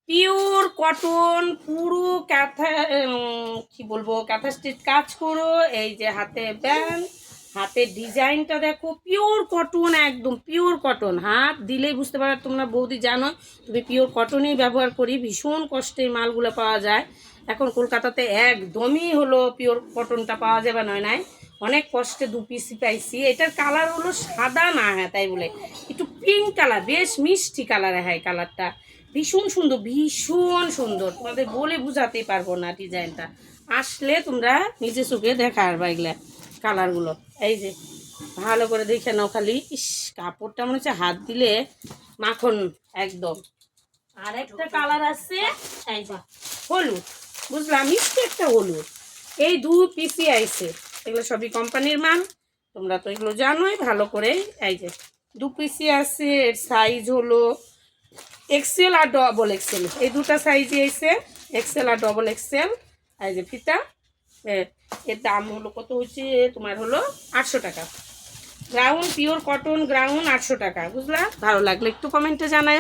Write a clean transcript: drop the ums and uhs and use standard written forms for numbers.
Pure cotton, পুরো কাঁথা, কি বলবো, কাঁথা স্টিচ কাজ করো। এই যে হাতে ব্যান্ড, হাতের ডিজাইনটা দেখো, পিওর কটন, একদম পিওর কটন। হাত দিলেই বুঝতে পারো, তোমরা বৌদি জানো তুমি পিওর কটনই ব্যবহার করি। ভীষণ কষ্টে এই মালগুলো পাওয়া যায় এখন কলকাতাতে, একদমই হলো পিওর কটনটা পাওয়া যাবে নয় নাই, অনেক কষ্টে 2 পিসি পাইছি। এটার কালার হলো সাদা না, হ্যাঁ তাই বলে একটু পিঙ্ক কালার, বেশ মিষ্টি কালারে, হ্যাঁ কালারটা ভীষণ সুন্দর, ভীষণ সুন্দর, তোমাদের বলে বুঝাতেই পারবো না। ডিজাইনটা আসলে তোমরা নিজে চোখে দেখা আর এগুলা কালারগুলো। এই যে ভালো করে দেখে নাও খালি। ইস, কাপড়টা মনে হচ্ছে হাত দিলে মাখন একদম। আর একটা কালার আছে, এই যে হলুদ, বুঝলাম, মিষ্টি একটা হলুদ। এই 2 পিসি আইছে, এগুলো সবই কোম্পানির মাল, তোমরা তো এগুলো জানোই ভালো করে। এই যে 2 পিসি আছে, এর সাইজ হলো এক্সেল আর ডবল এক্সেল, এই দুটা সাইজে এসে এক্সেল আর ডবল এক্সেল। এই যে ফিতা, এর দাম হলো কত হচ্ছে তোমার, হলো 800 টাকা। গ্রাউন্ড পিওর কটন গ্রাউন্ড 800 টাকা, বুঝলা? ভালো লাগলে একটু কমেন্টে জানাও।